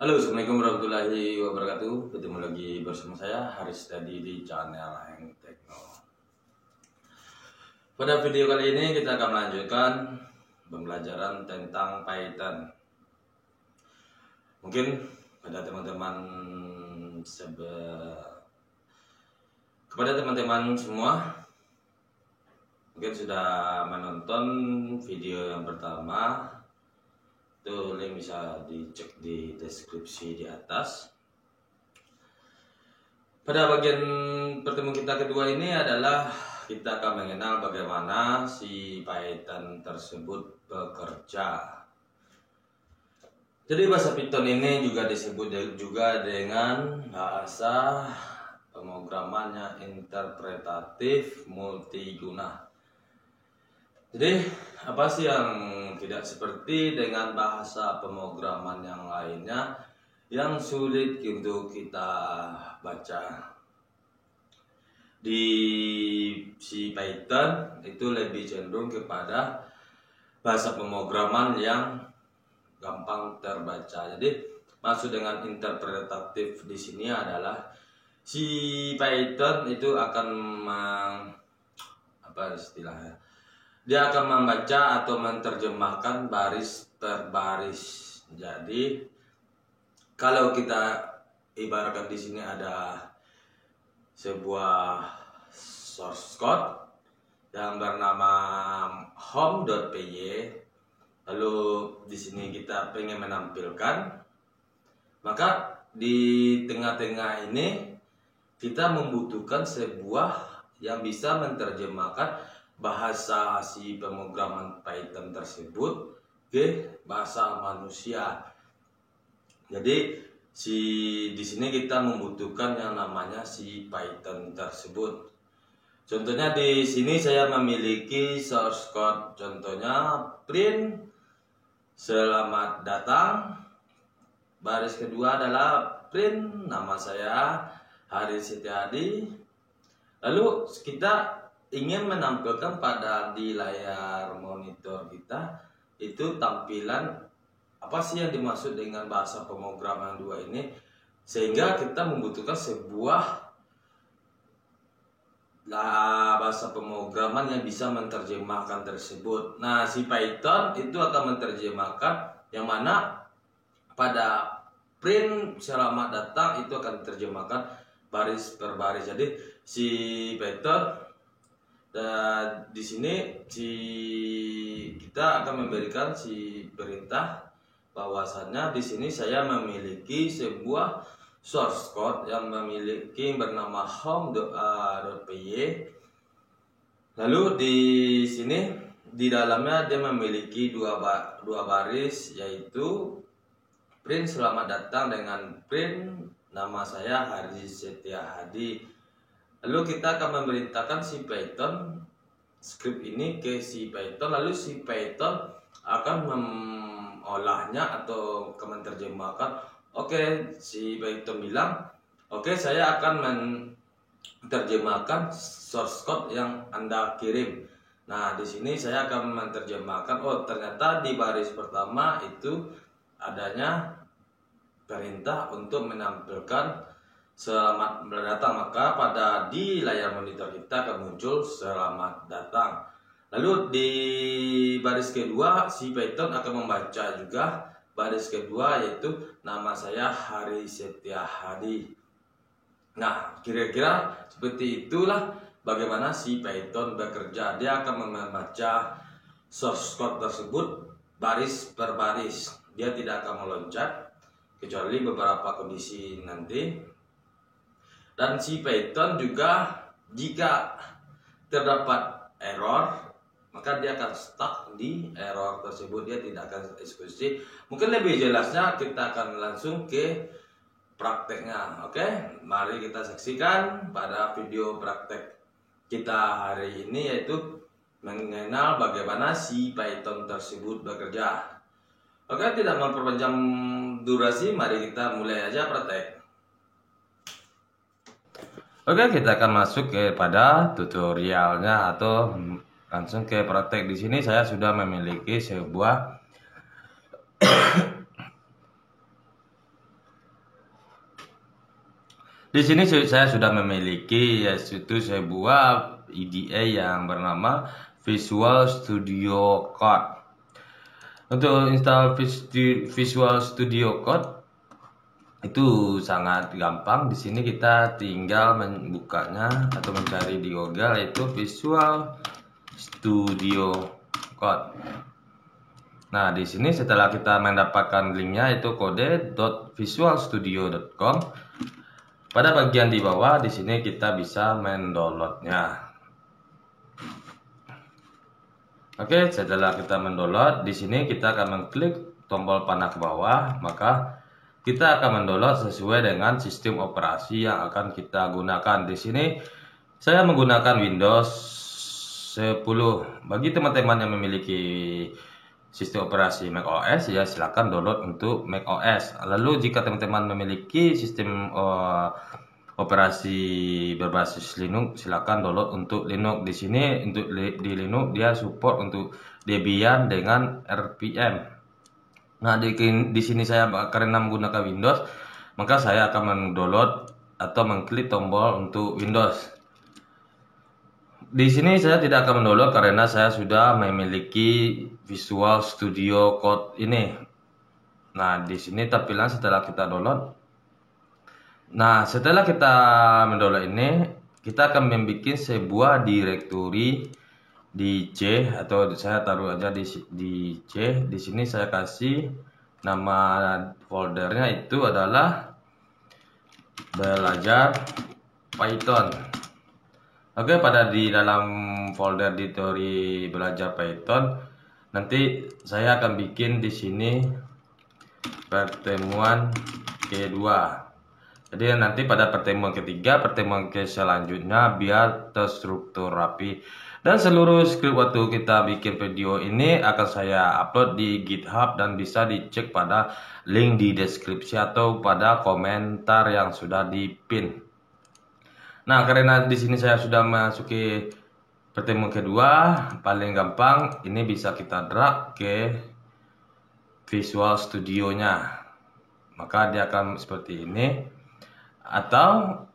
Halo, Assalamualaikum warahmatullahi wabarakatuh. Ketemu lagi bersama saya Haris tadi di channel Heng Tekno. Pada video kali ini kita akan melanjutkan pembelajaran tentang Python. Mungkin kepada teman-teman semua mungkin sudah menonton video yang pertama. Itu link bisa dicek di deskripsi di atas. Pada bagian pertemuan kita kedua ini adalah kita akan mengenal bagaimana si Python tersebut bekerja. Jadi bahasa Python ini juga disebut juga dengan bahasa pemrograman interpretatif multiguna. Jadi apa sih yang tidak seperti dengan bahasa pemrograman yang lainnya yang sulit untuk kita baca? Di si Python itu lebih cenderung kepada bahasa pemrograman yang gampang terbaca. Jadi maksud dengan interpretatif di sini adalah si Python itu akan apa istilahnya? Dia akan membaca atau menerjemahkan baris per baris. Jadi kalau kita ibaratkan di sini ada sebuah source code yang bernama home.py, lalu di sini kita pengen menampilkan, maka di tengah-tengah ini kita membutuhkan sebuah yang bisa menerjemahkan bahasa si pemrograman Python tersebut ke bahasa manusia. Jadi di sini kita membutuhkan yang namanya si Python tersebut. Contohnya di sini saya memiliki source code. Contohnya print selamat datang. Baris kedua adalah print nama saya Haris Setiadi. Lalu kita ingin menampilkan pada di layar monitor kita itu tampilan apa sih yang dimaksud dengan bahasa pemrograman dua ini, sehingga kita membutuhkan sebuah bahasa pemrograman yang bisa menerjemahkan tersebut. Nah, si Python itu akan menerjemahkan yang mana pada print selamat datang itu akan diterjemahkan baris per baris. Jadi si Python dan di sini kita akan memberikan si perintah bahwasannya di sini saya memiliki sebuah source code yang memiliki bernama home.py. Lalu di sini di dalamnya dia memiliki dua baris, yaitu print selamat datang dengan print nama saya Haris Setiadi. Lalu kita akan memerintahkan si Python script ini ke si Python, lalu si Python akan mengolahnya atau menerjemahkan. Oke, si Python bilang, oke, saya akan menerjemahkan source code yang Anda kirim. Nah, di sini saya akan menerjemahkan, oh ternyata di baris pertama itu adanya perintah untuk menampilkan selamat datang, maka pada di layar monitor kita akan muncul selamat datang. Lalu di baris kedua si Python akan membaca juga baris kedua, yaitu nama saya Haris Setiadi. Nah, kira-kira seperti itulah bagaimana si Python bekerja. Dia akan membaca source code tersebut baris per baris. Dia tidak akan meloncat kecuali beberapa kondisi nanti. Dan si Python juga jika terdapat error, maka dia akan stuck di error tersebut, dia tidak akan eksekusi. Mungkin lebih jelasnya kita akan langsung ke prakteknya. Oke, mari kita saksikan pada video praktek kita hari ini, yaitu mengenal bagaimana si Python tersebut bekerja. Oke, tidak memperpanjang durasi, mari kita mulai aja praktek. Oke, kita akan masuk kepada tutorialnya atau langsung ke praktek. Di sini saya sudah memiliki sebuah Di sini saya sudah memiliki yaitu sebuah IDE yang bernama Visual Studio Code. Untuk install Visual Studio Code itu sangat gampang. Di sini kita tinggal membukanya atau mencari di Google yaitu Visual Studio Code. Nah, di sini setelah kita mendapatkan linknya itu kode.visualstudio.com. Pada bagian di bawah di sini kita bisa mendownloadnya. Oke, setelah kita mendownload, di sini kita akan mengklik tombol panah ke bawah, maka kita akan mendownload sesuai dengan sistem operasi yang akan kita gunakan. Di sini saya menggunakan Windows 10. Bagi teman-teman yang memiliki sistem operasi macOS, ya silakan download untuk macOS. Lalu jika teman-teman memiliki sistem operasi berbasis Linux, silakan download untuk Linux. Di sini untuk di Linux dia support untuk Debian dengan RPM. Nah, di sini saya karena menggunakan Windows, maka saya akan mendownload atau mengklik tombol untuk Windows. Di sini saya tidak akan mendownload karena saya sudah memiliki Visual Studio Code ini. Nah, di sini tampilan setelah kita download. Nah, setelah kita mendownload ini, kita akan membuat sebuah directory di C, atau saya taruh aja di C. Di sini saya kasih nama foldernya itu adalah belajar Python. Oke, di dalam folder directory belajar Python, nanti saya akan bikin di sini pertemuan kedua. Jadi nanti pada pertemuan ketiga, pertemuan ke selanjutnya biar terstruktur rapi. Dan seluruh skrip waktu kita bikin video ini akan saya upload di GitHub dan bisa dicek pada link di deskripsi atau pada komentar yang sudah dipin. Nah, karena di sini saya sudah masuki pertemuan kedua, paling gampang ini bisa kita drag ke Visual Studio-nya. Maka dia akan seperti ini. Atau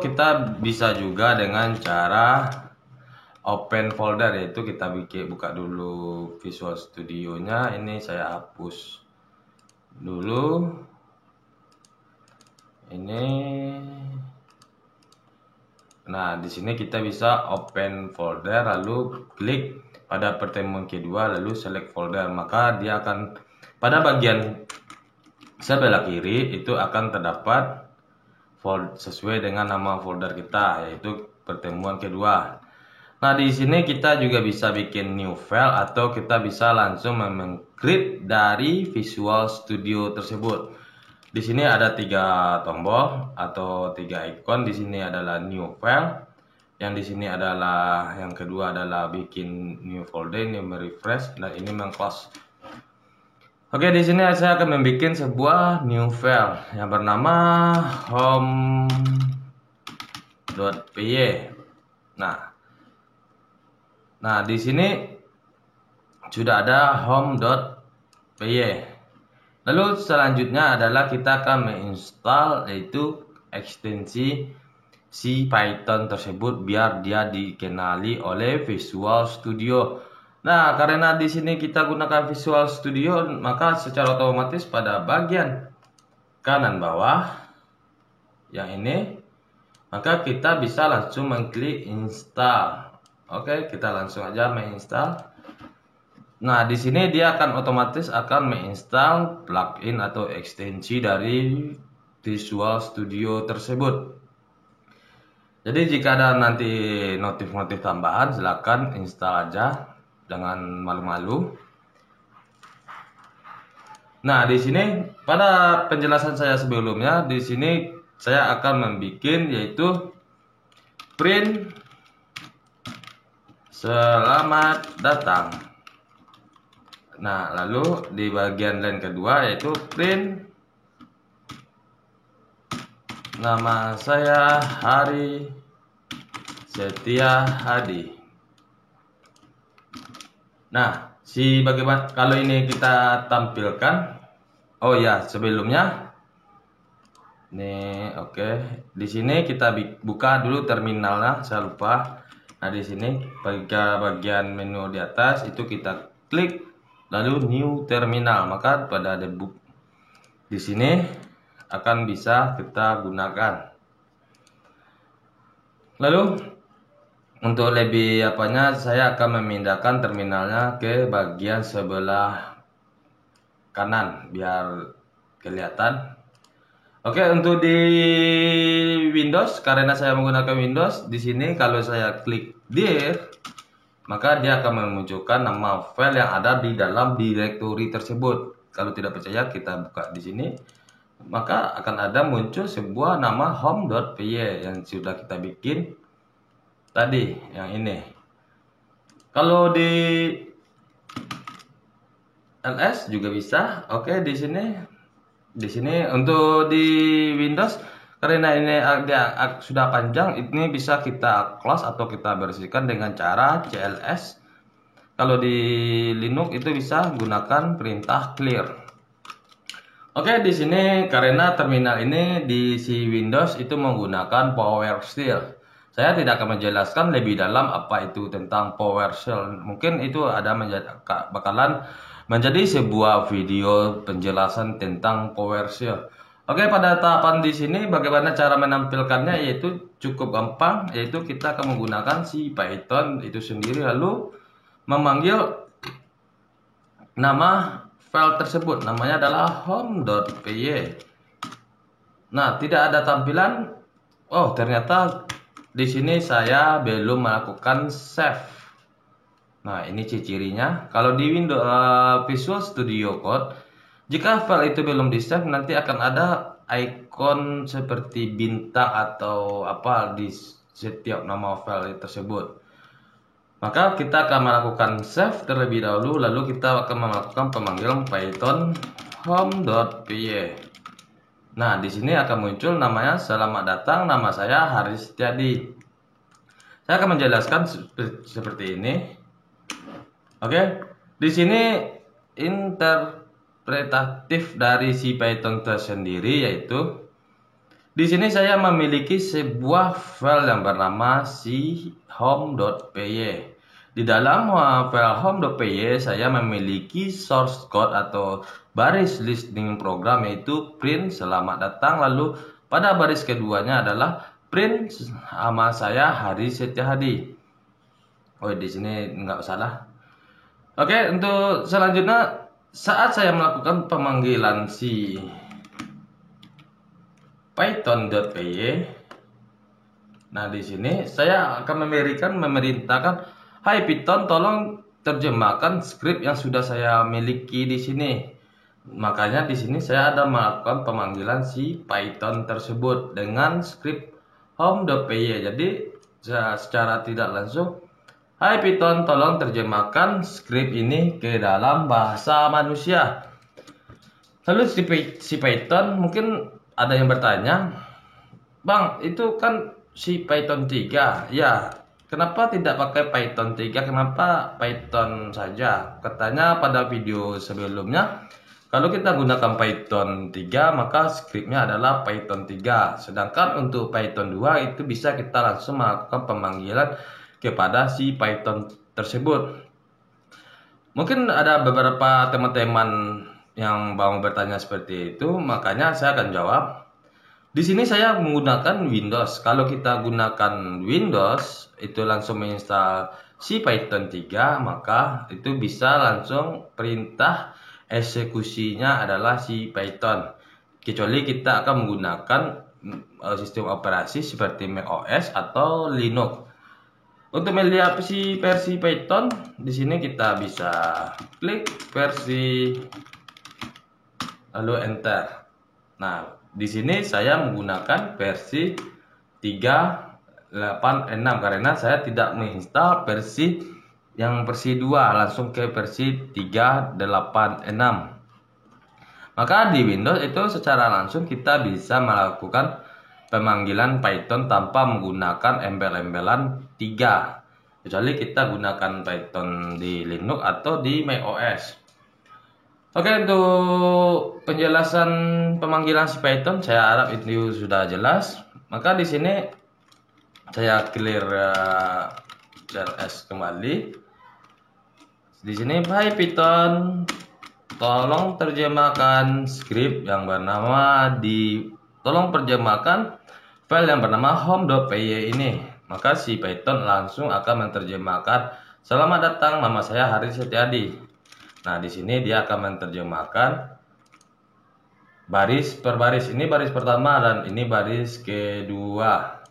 kita bisa juga dengan cara open folder, yaitu kita buka dulu Visual Studio-nya. Ini saya hapus dulu ini. Nah, di sini kita bisa open folder, lalu klik pada pertemuan kedua, lalu select folder, maka dia akan pada bagian sebelah kiri itu akan terdapat sesuai dengan nama folder kita, yaitu pertemuan kedua. Nah, di sini kita juga bisa bikin new file atau kita bisa langsung mengcreate dari Visual Studio tersebut. Di sini ada 3 tombol atau 3 ikon. Di sini adalah new file. Yang di sini adalah yang kedua adalah bikin new folder, ini refresh, dan ini mengclose. Oke, di sini saya akan membuat sebuah new file yang bernama home.py. Nah, di sini sudah ada home.py. Lalu selanjutnya adalah kita akan menginstal yaitu ekstensi si Python tersebut biar dia dikenali oleh Visual Studio. Nah, karena di sini kita gunakan Visual Studio, maka secara otomatis pada bagian kanan bawah yang ini, maka kita bisa langsung mengklik install. Oke, kita langsung aja menginstal. Nah, di sini dia akan otomatis akan menginstal plugin atau ekstensi dari Visual Studio tersebut. Jadi jika ada nanti notif-notif tambahan, silakan install aja. Jangan malu-malu. Nah, di sini pada penjelasan saya sebelumnya, di sini saya akan membuat yaitu print selamat datang. Nah, lalu di bagian line kedua yaitu print nama saya Hari Setia Hadi. Nah, bagaimana kalau ini kita tampilkan? Oh ya, sebelumnya Nih, oke. Di sini kita buka dulu terminalnya, saya lupa. Nah, di sini bagian menu di atas itu kita klik lalu new terminal, maka pada debug di sini akan bisa kita gunakan. Lalu untuk lebih apanya, saya akan memindahkan terminalnya ke bagian sebelah kanan biar kelihatan. Oke, untuk di Windows, karena saya menggunakan Windows, di sini kalau saya klik dir, maka dia akan memunculkan nama file yang ada di dalam directory tersebut. Kalau tidak percaya, kita buka di sini, maka akan ada muncul sebuah nama home.py yang sudah kita bikin tadi, yang ini. Kalau di ls juga bisa. Oke, di sini untuk di Windows, karena ini dia sudah panjang, ini bisa kita close atau kita bersihkan dengan cara cls. Kalau di Linux itu bisa gunakan perintah clear. Oke, di sini karena terminal ini di si Windows itu menggunakan PowerShell. Saya tidak akan menjelaskan lebih dalam apa itu tentang PowerShell. Mungkin itu bakalan menjadi sebuah video penjelasan tentang PowerShell. Oke, pada tahapan di sini bagaimana cara menampilkannya, yaitu cukup gampang, yaitu kita akan menggunakan si Python itu sendiri lalu memanggil nama file tersebut, namanya adalah home.py. Nah, tidak ada tampilan. Oh, ternyata di sini saya belum melakukan save. Nah, ini ciri-cirinya. Kalau di Windows Visual Studio Code, jika file itu belum di-save, nanti akan ada icon seperti bintang atau apa di setiap nama file tersebut. Maka kita akan melakukan save terlebih dahulu, lalu kita akan melakukan pemanggilan Python home.py. Nah, di sini akan muncul namanya, selamat datang, nama saya Haris Setiadi. Saya akan menjelaskan seperti ini. Oke, di sini interpretatif dari si Python tersendiri, yaitu di sini saya memiliki sebuah file yang bernama si home.py. Di dalam file home.py saya memiliki source code atau baris listening program, yaitu print selamat datang, lalu pada baris keduanya adalah print nama saya Haris Setiadi. Oh, di sini nggak salah. Oke, untuk selanjutnya saat saya melakukan pemanggilan si python.py, nah di sini saya akan memerintahkan, "Hai Python, tolong terjemahkan skrip yang sudah saya miliki di sini." Makanya di sini saya ada melakukan pemanggilan si Python tersebut dengan skrip home.py. Jadi secara tidak langsung, "Hai Python, tolong terjemahkan skrip ini ke dalam bahasa manusia." Lalu si Python, mungkin ada yang bertanya, "Bang, itu kan si Python 3. Ya, kenapa tidak pakai Python 3? Kenapa Python saja?" Katanya pada video sebelumnya, kalau kita gunakan Python 3, maka skripnya adalah Python 3. Sedangkan untuk Python 2 itu bisa kita langsung melakukan pemanggilan kepada si Python tersebut. Mungkin ada beberapa teman-teman yang mau bertanya seperti itu, makanya saya akan jawab. Di sini saya menggunakan Windows. Kalau kita gunakan Windows, itu langsung menginstal si Python 3, maka itu bisa langsung perintah eksekusinya adalah si Python. Kecuali kita akan menggunakan sistem operasi seperti macOS atau Linux. Untuk melihat versi Python, di sini kita bisa klik versi lalu enter. Nah, di sini saya menggunakan versi 386 karena saya tidak menginstal versi 2, langsung ke versi 386. Maka di Windows itu secara langsung kita bisa melakukan pemanggilan Python tanpa menggunakan embel-embelan 3, kecuali kita gunakan Python di Linux atau di macOS. Oke, untuk penjelasan pemanggilan si Python saya harap itu sudah jelas. Maka di sini saya clear CLS kembali. Di sini Hai Python, tolong terjemahkan script yang bernama tolong terjemahkan file yang bernama home.py ini. Maka si Python langsung akan menerjemahkan, selamat datang, nama saya Haris Setiadi. Nah, di sini dia akan menerjemahkan baris per baris. Ini baris pertama dan ini baris kedua.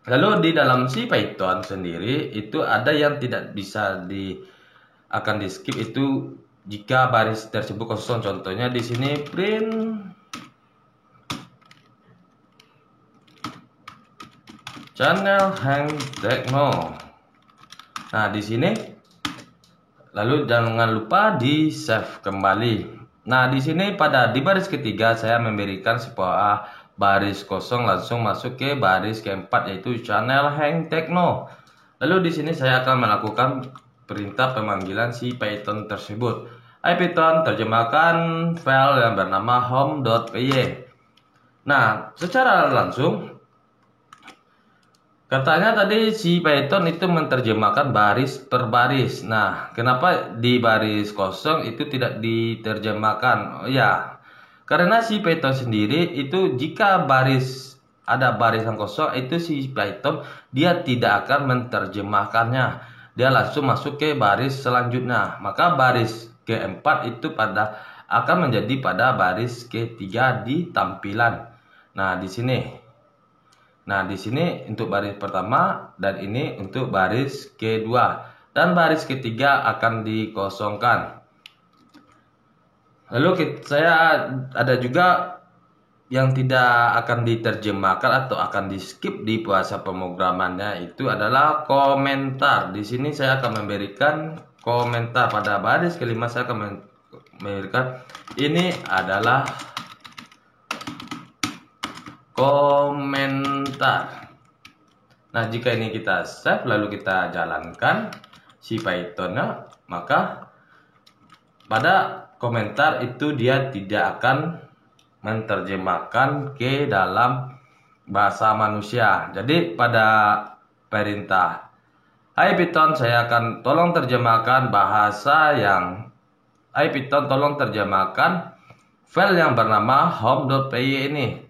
Lalu di dalam si Python sendiri itu ada yang tidak bisa akan di skip, itu jika baris tersebut kosong. Contohnya di sini print channel hang techno. Nah, di sini lalu jangan lupa di save kembali. Nah, di sini di baris ketiga saya memberikan sebuah baris kosong, langsung masuk ke baris keempat yaitu channel hang techno. Lalu di sini saya akan melakukan perintah pemanggilan si Python tersebut. Hai Python, terjemahkan file yang bernama home.py. Nah, secara langsung katanya tadi si Python itu menerjemahkan baris per baris. Nah, kenapa di baris kosong itu tidak diterjemahkan? Oh ya, karena si Python sendiri itu jika ada barisan kosong itu si Python dia tidak akan menerjemahkannya. Dia langsung masuk ke baris selanjutnya. Maka baris keempat itu akan menjadi pada baris ketiga di tampilan. Nah, di sini. Nah, di sini untuk baris pertama dan ini untuk baris kedua. Dan baris ketiga akan dikosongkan. Lalu saya ada juga yang tidak akan diterjemahkan atau akan di skip di bahasa pemrogramannya itu adalah komentar. Di sini saya akan memberikan komentar pada baris kelima. Saya akan memberikan ini adalah komentar. Nah, jika ini kita save lalu kita jalankan si Pythonnya, maka pada komentar itu dia tidak akan menerjemahkan ke dalam bahasa manusia. Jadi pada perintah Hai Python, saya akan tolong terjemahkan Hai Python, tolong terjemahkan file yang bernama home.py ini.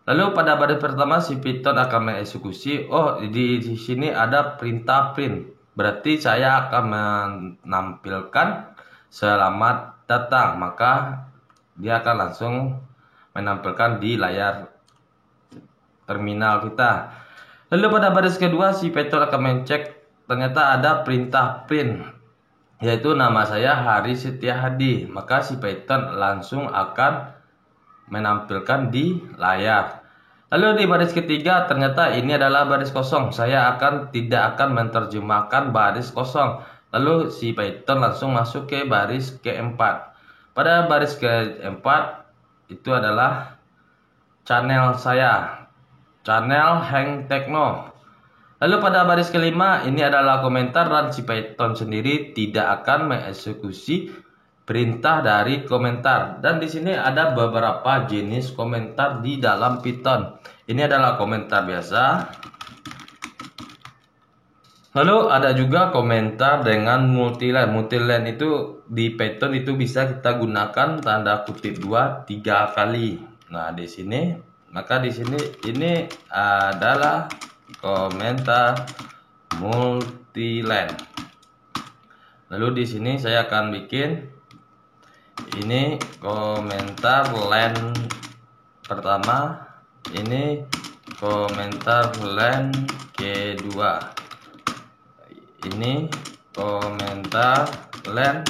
Lalu pada baris pertama si Python akan mengeksekusi, oh di sini ada perintah print. Berarti saya akan menampilkan selamat datang. Maka dia akan langsung menampilkan di layar terminal kita. Lalu pada baris kedua si Python akan mencek, ternyata ada perintah print yaitu nama saya Haris Setiadi. Maka si Python langsung akan menampilkan di layar. Lalu di baris ketiga ternyata ini adalah baris kosong. Saya tidak akan menerjemahkan baris kosong. Lalu si Python langsung masuk ke baris keempat. Pada baris keempat itu adalah channel saya, channel hang techno. Lalu pada baris kelima ini adalah komentar dan si Python sendiri tidak akan mengeksekusi perintah dari komentar. Dan di sini ada beberapa jenis komentar di dalam Python. Ini adalah komentar biasa. Lalu ada juga komentar dengan multiline. Multiline itu di Python itu bisa kita gunakan tanda kutip 2-3 kali. Nah, di sini, maka di sini ini adalah komentar multiline. Lalu di sini saya akan bikin ini komentar line pertama, ini komentar line kedua. Ini komentar line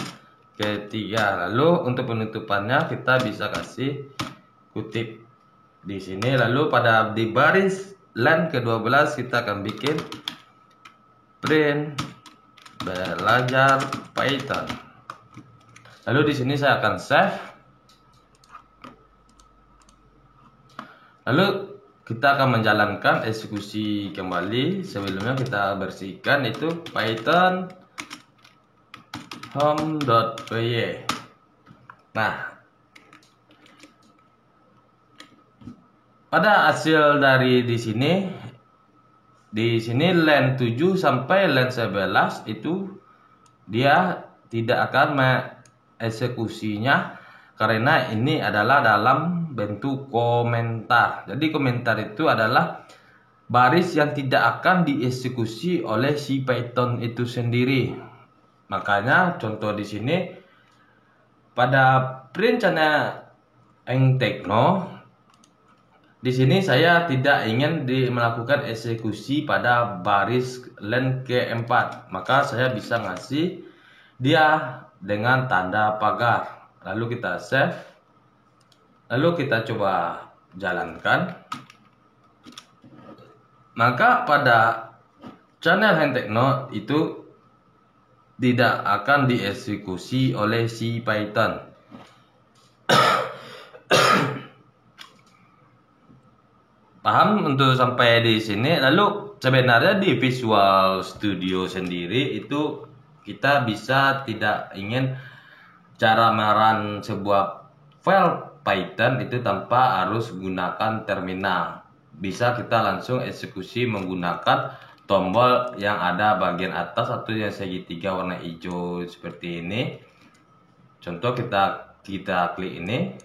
ketiga. Lalu untuk penutupannya kita bisa kasih kutip di sini. Lalu di baris line ke-12 kita akan bikin print belajar Python. Lalu di sini saya akan save. Lalu kita akan menjalankan eksekusi kembali. Sebelumnya kita bersihkan itu Python home.py. Nah, pada hasil dari di sini len 7 sampai len 11 itu dia tidak akan mengeksekusinya karena ini adalah dalam bentuk komentar. Jadi komentar itu adalah baris yang tidak akan dieksekusi oleh si Python itu sendiri. Makanya contoh di sini pada perencana Tekno di sini saya tidak ingin melakukan eksekusi pada baris len keempat, maka saya bisa ngasih dia dengan tanda pagar. Lalu kita save, lalu kita coba jalankan. Maka pada channel Tekno itu tidak akan dieksekusi oleh si Python. Paham untuk sampai di sini? Lalu sebenarnya di Visual Studio sendiri itu kita bisa tidak ingin cara merun sebuah file Python itu tanpa harus gunakan terminal. Bisa kita langsung eksekusi menggunakan tombol yang ada bagian atas atau yang segitiga warna hijau seperti ini. Contoh kita klik ini.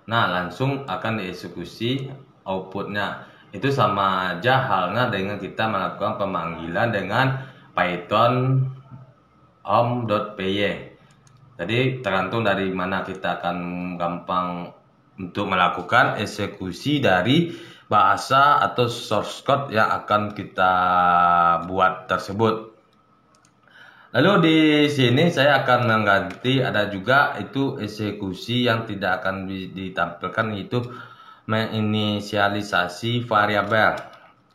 Nah, langsung akan dieksekusi outputnya. Itu sama aja halnya dengan kita melakukan pemanggilan dengan Python home.py. Jadi tergantung dari mana kita akan gampang untuk melakukan eksekusi dari bahasa atau source code yang akan kita buat tersebut. Lalu di sini saya akan mengganti, ada juga itu eksekusi yang tidak akan ditampilkan, yaitu menginisialisasi variabel.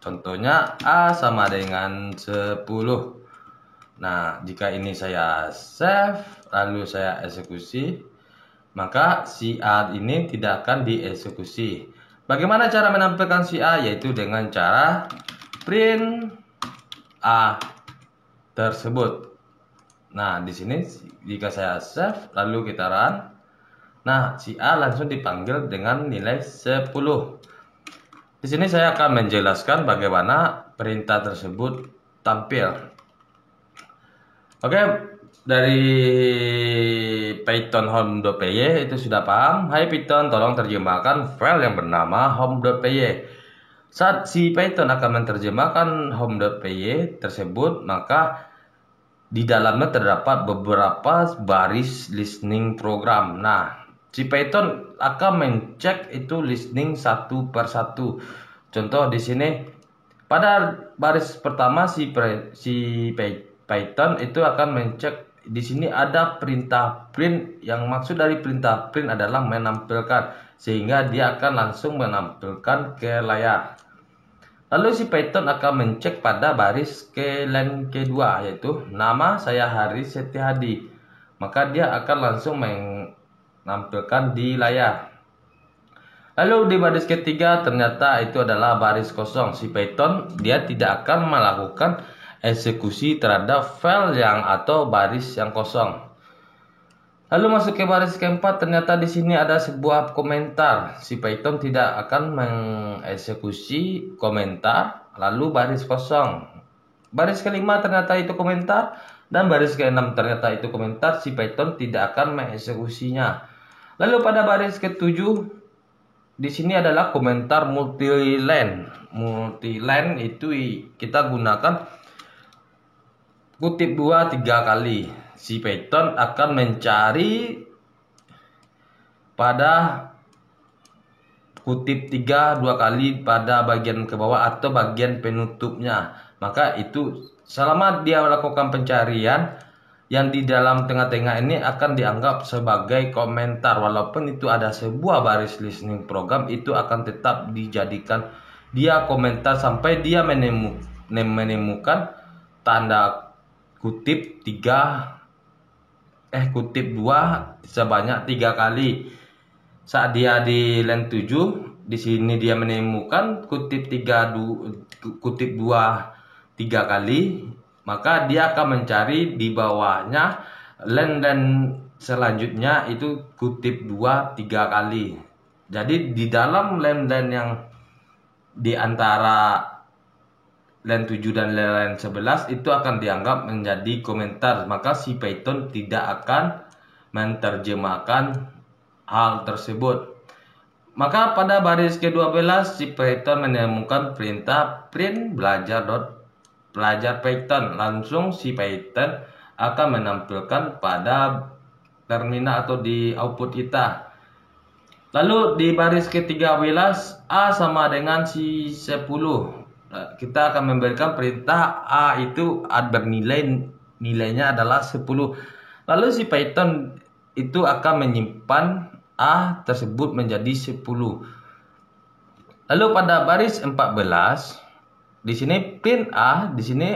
Contohnya A sama dengan 10. Nah, jika ini saya save lalu saya eksekusi, maka si A ini tidak akan dieksekusi. Bagaimana cara menampilkan si A? Yaitu dengan cara print A tersebut. Nah, di sini jika saya save lalu kita run, nah si A langsung dipanggil dengan nilai 10. Di sini saya akan menjelaskan bagaimana perintah tersebut tampil. Oke, dari Python home.py itu sudah paham. Hai Python, tolong terjemahkan file yang bernama home.py. Saat si Python akan menerjemahkan home.py tersebut, maka di dalamnya terdapat beberapa baris listening program. Nah, si Python akan mencek itu listening satu per satu. Contoh di sini pada baris pertama si Python itu akan mencek di sini ada perintah print. Yang maksud dari perintah print adalah menampilkan, sehingga dia akan langsung menampilkan ke layar. Lalu si Python akan mencek pada baris len kedua, yaitu nama saya Haris Setiadi. Maka dia akan langsung menampilkan di layar. Lalu di baris ketiga ternyata itu adalah baris kosong. Si Python dia tidak akan melakukan eksekusi terhadap file yang atau baris yang kosong. Lalu masuk ke baris keempat, ternyata di sini ada sebuah komentar. Si Python tidak akan mengeksekusi komentar, lalu baris kosong. Baris kelima ternyata itu komentar, dan baris keenam ternyata itu komentar. Si Python tidak akan mengeksekusinya. Lalu pada baris ketujuh, di sini adalah komentar multiline. Multiline itu kita gunakan kutip 2 3 kali. Si Python akan mencari pada kutip 3 2 kali pada bagian ke bawah atau bagian penutupnya. Maka itu selama dia melakukan pencarian, yang di dalam tengah-tengah ini akan dianggap sebagai komentar. Walaupun itu ada sebuah baris listening program, itu akan tetap dijadikan dia komentar sampai dia menemukan tanda kutip 2 sebanyak 3 kali. Saat dia di len 7, di sini dia menemukan kutip 2 3 kali, maka dia akan mencari di bawahnya dan selanjutnya itu kutip 2-3 kali. Jadi di dalam dan yang di antara line 7 dan line 11 itu akan dianggap menjadi komentar, maka si Python tidak akan menerjemahkan hal tersebut. Maka pada baris ke-12 si Python menemukan perintah print belajar Python. Langsung si Python akan menampilkan pada terminal atau di output kita. Lalu di baris ke-13 A sama dengan si 10. Kita akan memberikan perintah A itu nilainya adalah 10. Lalu si Python itu akan menyimpan A tersebut menjadi 10. Lalu pada baris 14 di sini print A, di sini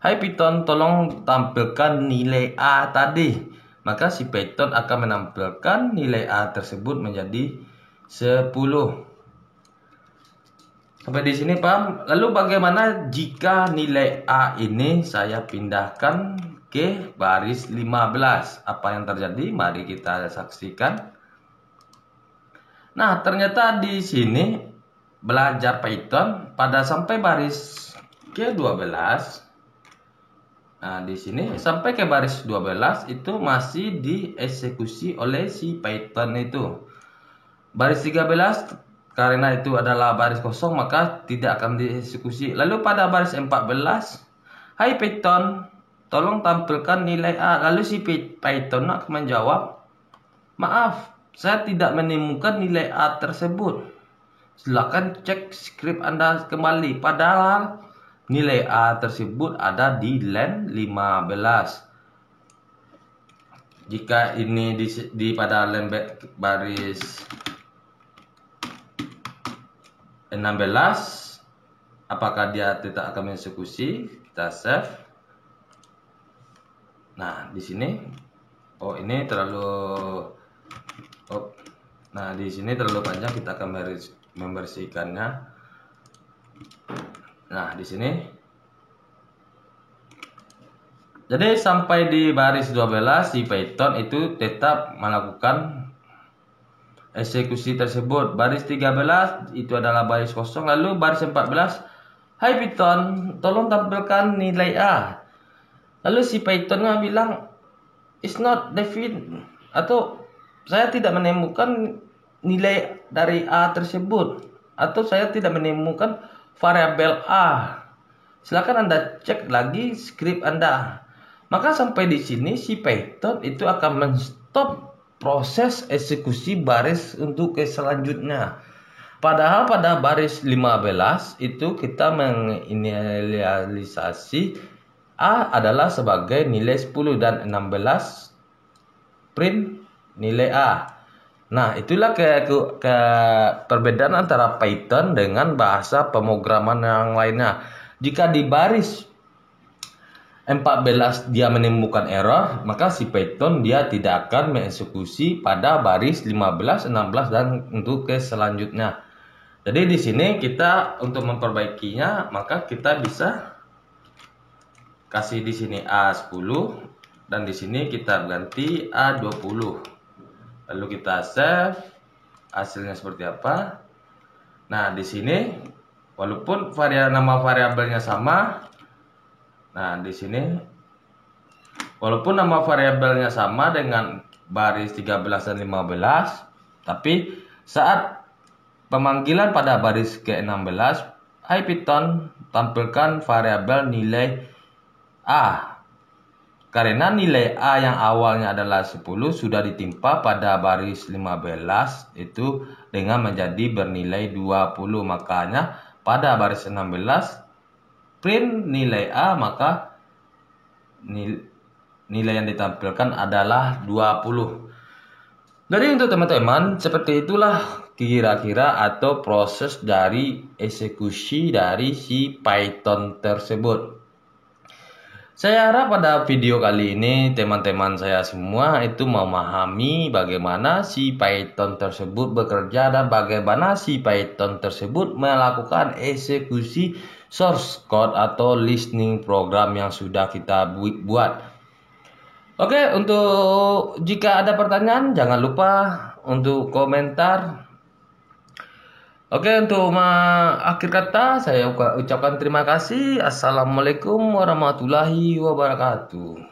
hai Python tolong tampilkan nilai A tadi. Maka si Python akan menampilkan nilai A tersebut menjadi 10. Sampai di sini paham? Lalu bagaimana jika nilai A ini saya pindahkan ke baris 15? Apa yang terjadi? Mari kita saksikan. Nah, ternyata di sini belajar Python pada sampai baris ke-12. Nah, di sini sampai ke baris 12 itu masih dieksekusi oleh si Python itu. Baris 13 karena itu adalah baris kosong maka tidak akan dieksekusi. Lalu pada baris 14, hai Python, tolong tampilkan nilai A. Lalu si Python akan menjawab, maaf, saya tidak menemukan nilai A tersebut. Silakan cek skrip Anda kembali. Padahal nilai A tersebut ada di line 15. Jika ini di pada line baris 16, apakah dia tidak akan mengeksekusi? Kita save. Nah, di sini ini terlalu nah, di sini terlalu panjang, kita akan membersihkannya. Nah, di sini. Jadi sampai di baris 12 si Python itu tetap melakukan eksekusi tersebut. Baris 13 itu adalah baris kosong. Lalu baris 14, hai Python, tolong tampilkan nilai A. Lalu si Python bilang, it's not definite, atau saya tidak menemukan nilai dari A tersebut, atau saya tidak menemukan variabel A. Silakan Anda cek lagi skrip Anda. Maka sampai di sini si Python itu akan menstop proses eksekusi baris untuk ke selanjutnya. Padahal pada baris 15 itu kita menginisialisasi A adalah sebagai nilai 10 dan 16 print nilai A. Nah, itulah ke perbedaan antara Python dengan bahasa pemrograman yang lainnya. Jika di baris 14 dia menemukan error, maka si Python dia tidak akan mengeksekusi pada baris 15, 16 dan untuk ke selanjutnya. Jadi di sini kita untuk memperbaikinya, maka kita bisa kasih di sini A10 dan di sini kita ganti A20. Lalu kita save, hasilnya seperti apa. Nah, di sini walaupun nama variabelnya sama, nah di sini walaupun nama variabelnya sama dengan baris 13 dan 15, tapi saat pemanggilan pada baris ke-16, hai Python, tampilkan variabel nilai A. Karena nilai A yang awalnya adalah 10 sudah ditimpa pada baris 15 itu dengan menjadi bernilai 20. Makanya pada baris 16 print nilai A, maka nilai yang ditampilkan adalah 20. Jadi untuk teman-teman, seperti itulah kira-kira atau proses dari eksekusi dari si Python tersebut. Saya harap pada video kali ini teman-teman saya semua itu memahami bagaimana si Python tersebut bekerja dan bagaimana si Python tersebut melakukan eksekusi source code atau listening program yang sudah kita buat. Oke, untuk jika ada pertanyaan jangan lupa untuk komentar. Oke, untuk akhir kata saya ucapkan terima kasih. Assalamualaikum warahmatullahi wabarakatuh.